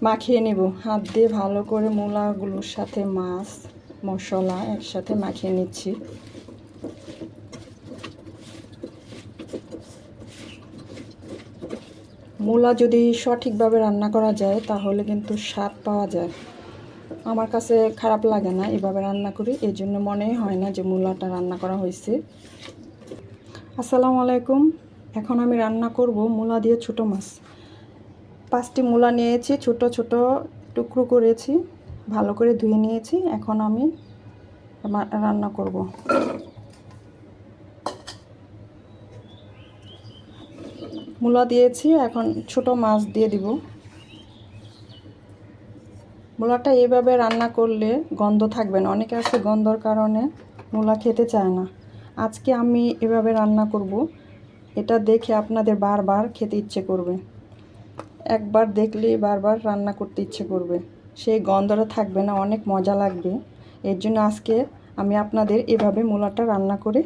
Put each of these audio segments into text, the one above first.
মাখিয়ে নেব হাত দিয়ে ভালো করে। মূলাগুলোর সাথে মাছ মশলা একসাথে মাখিয়ে নিচ্ছি। মূলা যদি সঠিকভাবে রান্না করা যায় তাহলে কিন্তু স্বাদ পাওয়া যায়। আমার কাছে খারাপ লাগে না এভাবে রান্না করি, এই জন্য মনেই হয় না যে মূলাটা রান্না করা হয়েছে। আসসালামু আলাইকুম। এখন আমি রান্না করব মূলা দিয়ে ছোটো মাছ। 5টি মূলা নিয়েছি, ছোট ছোট টুকরো করেছি, ভালো করে ধুয়ে নিয়েছি। এখন আমি রান্না করব। মূলা দিয়েছি, এখন ছোট মাছ দিয়ে দিব। মূলাটা এইভাবে রান্না করলে গন্ধ থাকবে না, অনেকে আছে গন্ধর কারণে মূলা খেতে চায় না। আজকে আমি এভাবে রান্না করব, এটা দেখে আপনাদের বারবার খেতে ইচ্ছে করবে। একবার দেখলেই বারবার রান্না করতে ইচ্ছে করবে, সেই গন্ধটা থাকবে না, অনেক মজা লাগবে। এর জন্য আজকে আমি আপনাদের এভাবে মূলাটা রান্না করে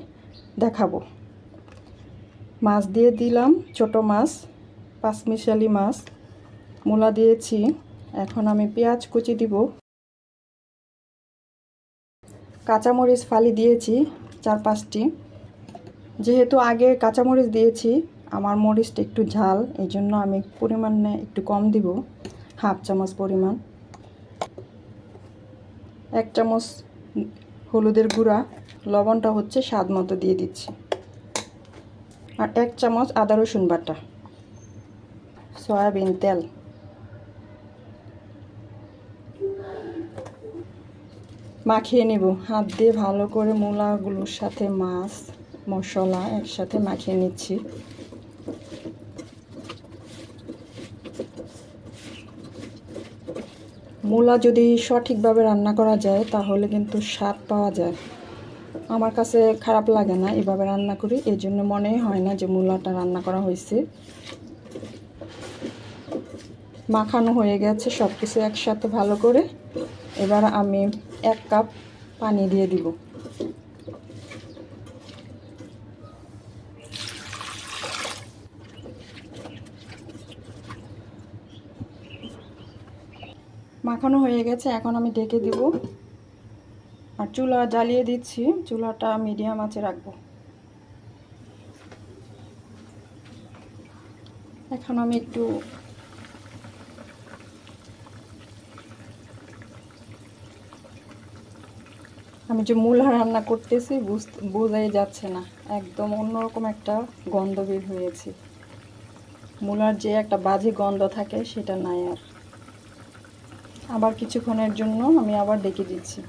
দেখাবো। মাছ দিয়ে দিলাম, ছোট মাছ, পাঁচমিশালি মাছ। মূলা দিয়েছি, এখন আমি পেঁয়াজ কুচি দিব। কাঁচামরিচ ফালি দিয়েছি 4-5টি। যেহেতু আগে কাঁচামরিচ দিয়েছি, আমার মরিচটা একটু ঝাল, এই জন্য আমি পরিমাণে একটু কম দিব, 1/2 চামচ পরিমাণ। 1 চামচ হলুদের গুঁড়া, লবণটা হচ্ছে স্বাদ মতো দিয়ে দিচ্ছি। আর 1 চামচ আদা রসুন বাটা, সয়াবিন তেল। মাখিয়ে নেব হাত দিয়ে ভালো করে। মূলাগুলোর সাথে মাছ মশলা একসাথে মাখিয়ে নিচ্ছি। মূলা যদি সঠিকভাবে রান্না করা যায় তাহলে কিন্তু স্বাদ পাওয়া যায়। আমার কাছে খারাপ লাগে না এভাবে রান্না করি, এই জন্য মনেই হয় না যে মূলাটা রান্না করা হয়েছে। মাখানো হয়ে গেছে সব কিছু একসাথে ভালো করে। এবার আমি 1 কাপ পানি দিয়ে দিব। মাখানো হয়ে গেছে, এখন আমি ঢেকে দিব। আর চুলা জ্বালিয়ে দিচ্ছি, চুলাটা মিডিয়াম আঁচে রাখবো। এখন আমি যে মূলা রান্না করতেছি বোঝাই যাচ্ছে না, একদম অন্যরকম একটা গন্ধ বের হয়েছে। মূলার যে একটা বাজে গন্ধ থাকে সেটা নাই আর। আবার কিছুক্ষণের জন্য আমি আবার ডেকে দিচ্ছি।